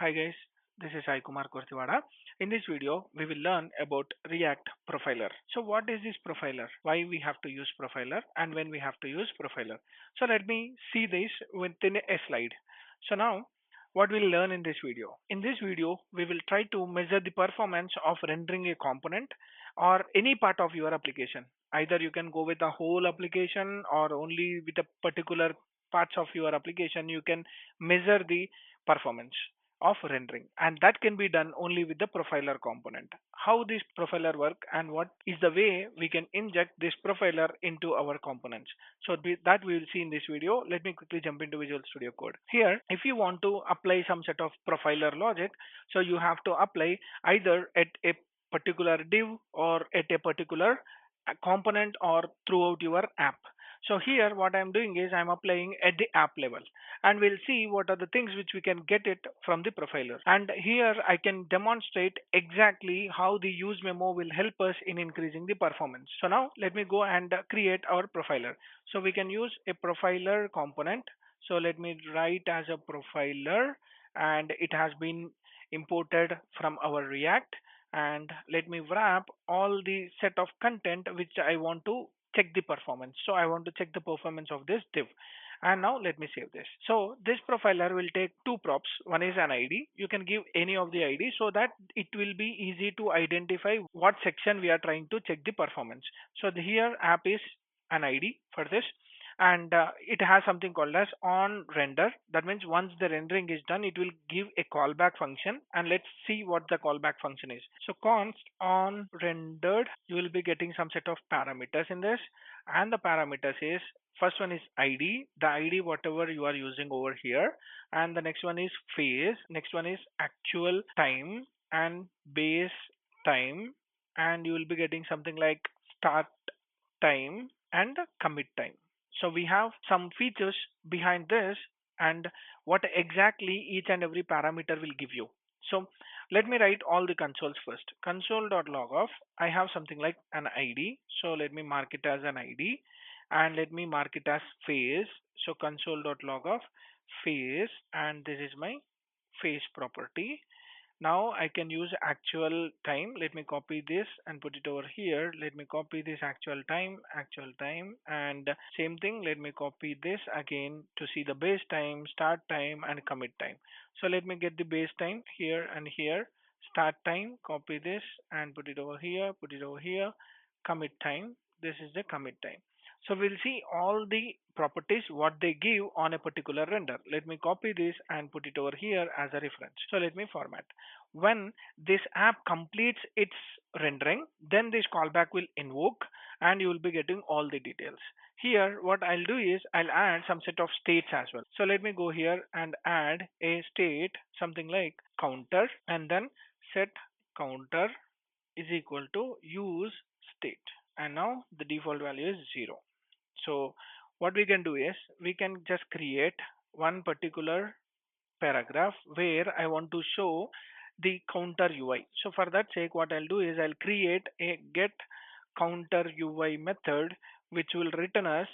Hi guys, this is Sai Kumar Kortiwada. In this video, we will learn about React Profiler. So what is this profiler? Why we have to use profiler and when we have to use profiler? So let me see this within a slide. So now what we'll learn in this video. In this video, we will try to measure the performance of rendering a component or any part of your application. Either you can go with the whole application or only with a particular parts of your application. You can measure the performance of rendering, and that can be done only with the profiler component. How this profiler work and what is the way we can inject this profiler into our components, that we will see in this video. Let me quickly jump into Visual Studio Code. Here, if you want to apply some set of profiler logic, so you have to apply either at a particular div or at a particular component or throughout your app. So here what I'm doing is I'm applying at the app level, and we'll see what are the things which we can get it from the profiler. And here I can demonstrate exactly how the use memo will help us in increasing the performance. So now let me go and create our profiler. So we can use a profiler component. So let me write as a profiler, and it has been imported from our React. And let me wrap all the set of content which I want to check the performance. So I want to check the performance of this div. And now let me save this. So this profiler will take two props. One is an ID. You can give any of the ID so that it will be easy to identify what section we are trying to check the performance. So here app is an ID for this, and it has something called as on render. That means once the rendering is done, it will give a callback function, and let's see what the callback function is. So const on rendered, you will be getting some set of parameters in this, and the parameters is first one is id, the id whatever you are using over here, and the next one is phase, next one is actual time and base time, and you will be getting something like start time and commit time. So we have some features behind this and what exactly each and every parameter will give you. So let me write all the consoles first. Console.log of, I have something like an ID. So let me mark it as an ID, and let me mark it as phase. So console.log of phase, and this is my phase property. Now I can use actual time. Let me copy this and put it over here. Let me copy this actual time, and same thing. Let me copy this again to see the base time, start time, and commit time. So let me get the base time here and here. Start time, copy this and put it over here, put it over here. Commit time. This is the commit time. So we'll see all the properties what they give on a particular render. Let me copy this and put it over here as a reference. So let me format. When this app completes its rendering, then this callback will invoke, and you will be getting all the details. Here what I'll do is I'll add some set of states as well. So let me go here and add a state something like counter, and then set counter is equal to use state, and now the default value is 0. So what we can do is we can just create one particular paragraph where I want to show the counter UI. So for that sake, what I'll do is I'll create a get counter UI method which will return us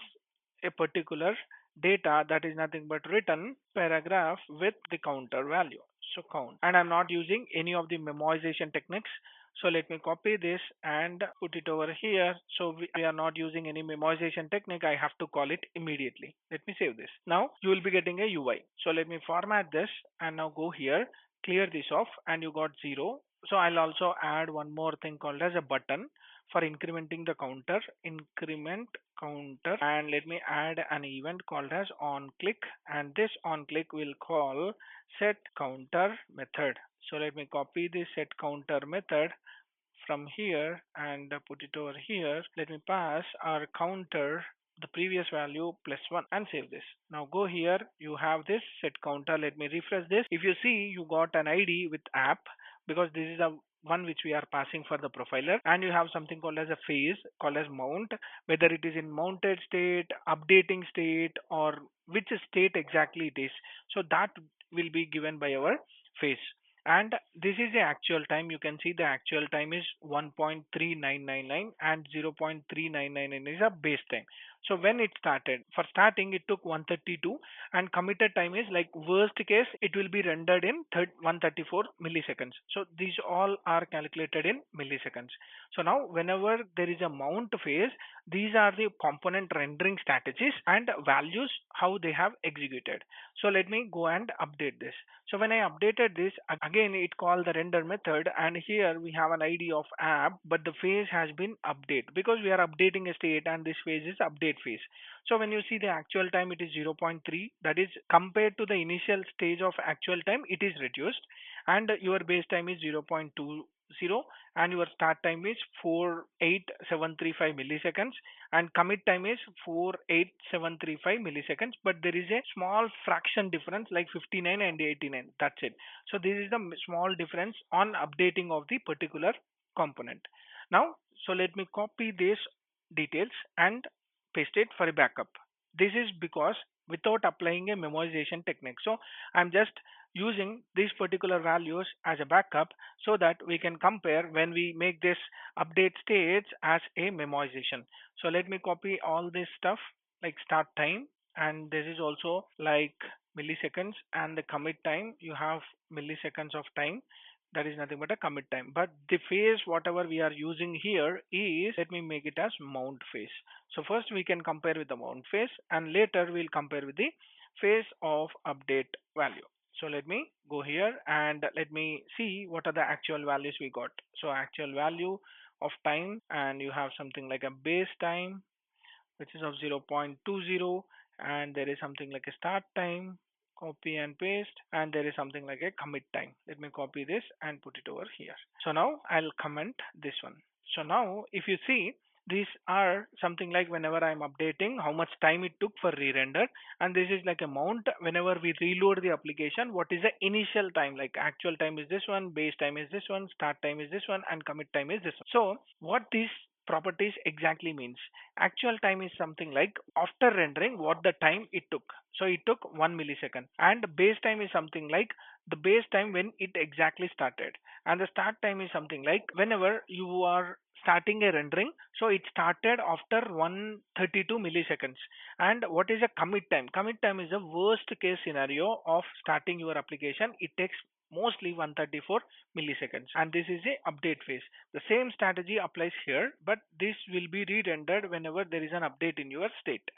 a particular data that is nothing but written paragraph with the counter value. So count, and I'm not using any of the memoization techniques. So let me copy this and put it over here. So we are not using any memoization technique. I have to call it immediately. Let me save this. Now you will be getting a UI. So let me format this and now go here, clear this off, and you got 0. So I'll also add one more thing called as a button for incrementing the counter, increment counter, and let me add an event called as on click, and this on click will call set counter method. So let me copy this set counter method from here and put it over here. Let me pass our counter the previous value plus 1 and save this. Now go here, you have this set counter. Let me refresh this. If you see, you got an ID with app because this is a one which we are passing for the profiler, and you have something called as a phase called as mount, whether it is in mounted state, updating state, or which state exactly it is. So that will be given by our phase. And this is the actual time. You can see the actual time is 1.3999 and 0.399 is a base time. So when it started, for starting it took 132, and committed time is like worst case it will be rendered in 134 milliseconds. So these all are calculated in milliseconds. So now whenever there is a mount phase, these are the component rendering strategies and values how they have executed. So let me go and update this. So when I updated this, again it called the render method, and here we have an ID of app, but the phase has been update because we are updating a state, and this phase is update phase. So when you see the actual time, it is zero point 0.3, that is compared to the initial stage of actual time it is reduced, and your base time is 0.20, and your start time is 48735 milliseconds, and commit time is 48735 milliseconds, but there is a small fraction difference like 59 and 89, that's it. So this is the small difference on updating of the particular component. Now so let me copy these details and paste it for a backup. This is because without applying a memoization technique, so I'm just using these particular values as a backup so that we can compare when we make this update states as a memoization. So let me copy all this stuff like start time, and this is also like milliseconds, and the commit time you have milliseconds of time, that is nothing but a commit time. But the phase whatever we are using here is, let me make it as mount phase. So first we can compare with the mount phase, and later we'll compare with the phase of update value. So let me go here and let me see what are the actual values we got. So actual value of time, and you have something like a base time which is of 0.20, and there is something like a start time, copy and paste, and there is something like a commit time. Let me copy this and put it over here. So now I'll comment this one. So now if you see, these are something like whenever I'm updating how much time it took for re-render, and this is like a mount whenever we reload the application, what is the initial time, like actual time is this one, base time is this one, start time is this one, and commit time is this one. So what these properties exactly means, actual time is something like after rendering what the time it took. So it took 1 millisecond, and base time is something like the base time when it exactly started, and the start time is something like whenever you are starting a rendering, so it started after 132 milliseconds. And what is a commit time? Commit time is the worst case scenario of starting your application, it takes mostly 134 milliseconds, and this is a update phase. The same strategy applies here, but this will be re-rendered whenever there is an update in your state.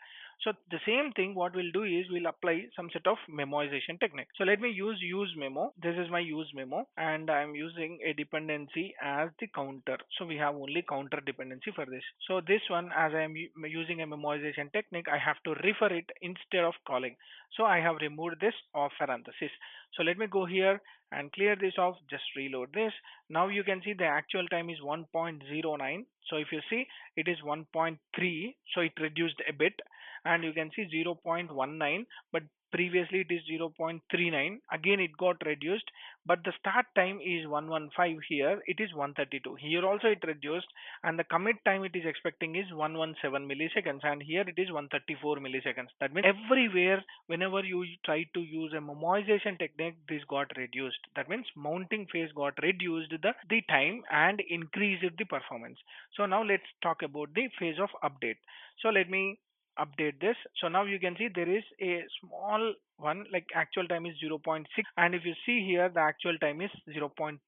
So the same thing what we'll do is we'll apply some set of memoization technique. So let me use memo. This is my use memo, and I'm using a dependency as the counter. So we have only counter dependency for this. So this one, as I am using a memoization technique, I have to refer it instead of calling. So I have removed this off parenthesis. So let me go here and clear this off, just reload this. Now you can see the actual time is 1.09. So if you see, it is 1.3, so it reduced a bit, and you can see 0.19, but previously it is 0.39, again it got reduced, but the start time is 115, here it is 132, here also it reduced, and the commit time it is expecting is 117 milliseconds, and here it is 134 milliseconds. That means everywhere whenever you try to use a memoization technique, this got reduced. That means mounting phase got reduced the time and increased the performance. So now let's talk about the phase of update. So let me update this. So now you can see there is a small one, like actual time is 0.6, and if you see here the actual time is 0.3,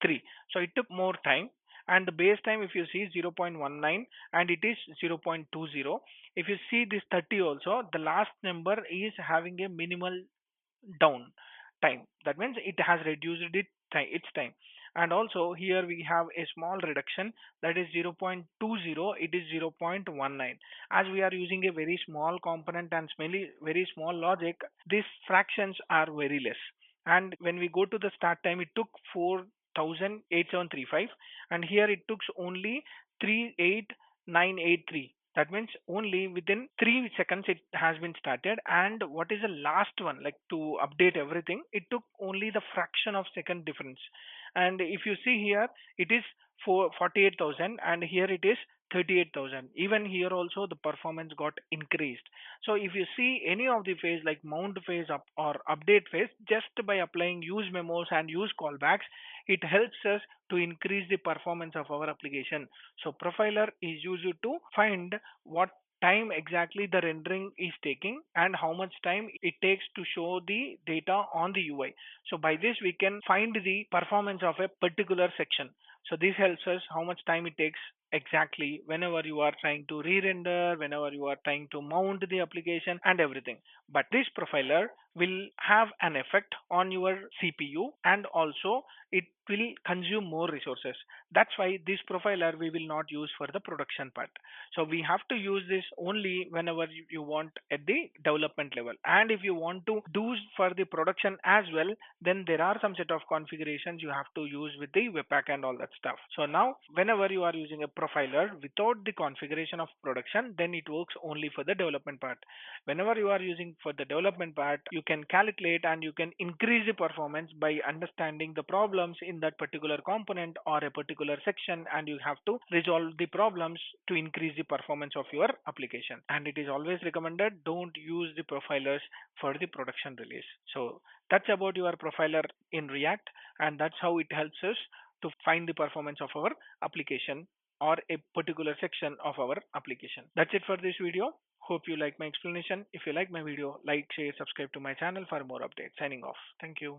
so it took more time. And the base time if you see 0.19, and it is 0.20. If you see this 30 also, the last number is having a minimal down time, that means it has reduced its time. And also here we have a small reduction, that is 0.20, it is 0.19. As we are using a very small component and very small logic, these fractions are very less. And when we go to the start time, it took 408735, and here it took only 38983. That means only within 3 seconds it has been started. And what is the last one, like to update everything, it took only the fraction of second difference. And if you see here, it is 48,000, and here it is 38,000. Even here also the performance got increased. So if you see any of the phase like mount phase up or update phase, just by applying use memos and use callbacks, it helps us to increase the performance of our application. So profiler is used to find what time exactly the rendering is taking and how much time it takes to show the data on the UI. So by this we can find the performance of a particular section. So this helps us how much time it takes exactly whenever you are trying to re-render, whenever you are trying to mount the application and everything. But this profiler will have an effect on your CPU, and also it will consume more resources. That's why this profiler we will not use for the production part. So we have to use this only whenever you want at the development level. And if you want to do for the production as well, then there are some set of configurations you have to use with the webpack and all that stuff. So now whenever you are using a profiler without the configuration of production, then it works only for the development part. Whenever you are using for the development part, you can calculate and you can increase the performance by understanding the problems in that particular component or a particular section, and you have to resolve the problems to increase the performance of your application. And it is always recommended, don't use the profilers for the production release. So that's about your profiler in React, and that's how it helps us to find the performance of our application or a particular section of our application. That's it for this video. Hope you like my explanation. If you like my video, like, share, subscribe to my channel for more updates. Signing off. Thank you.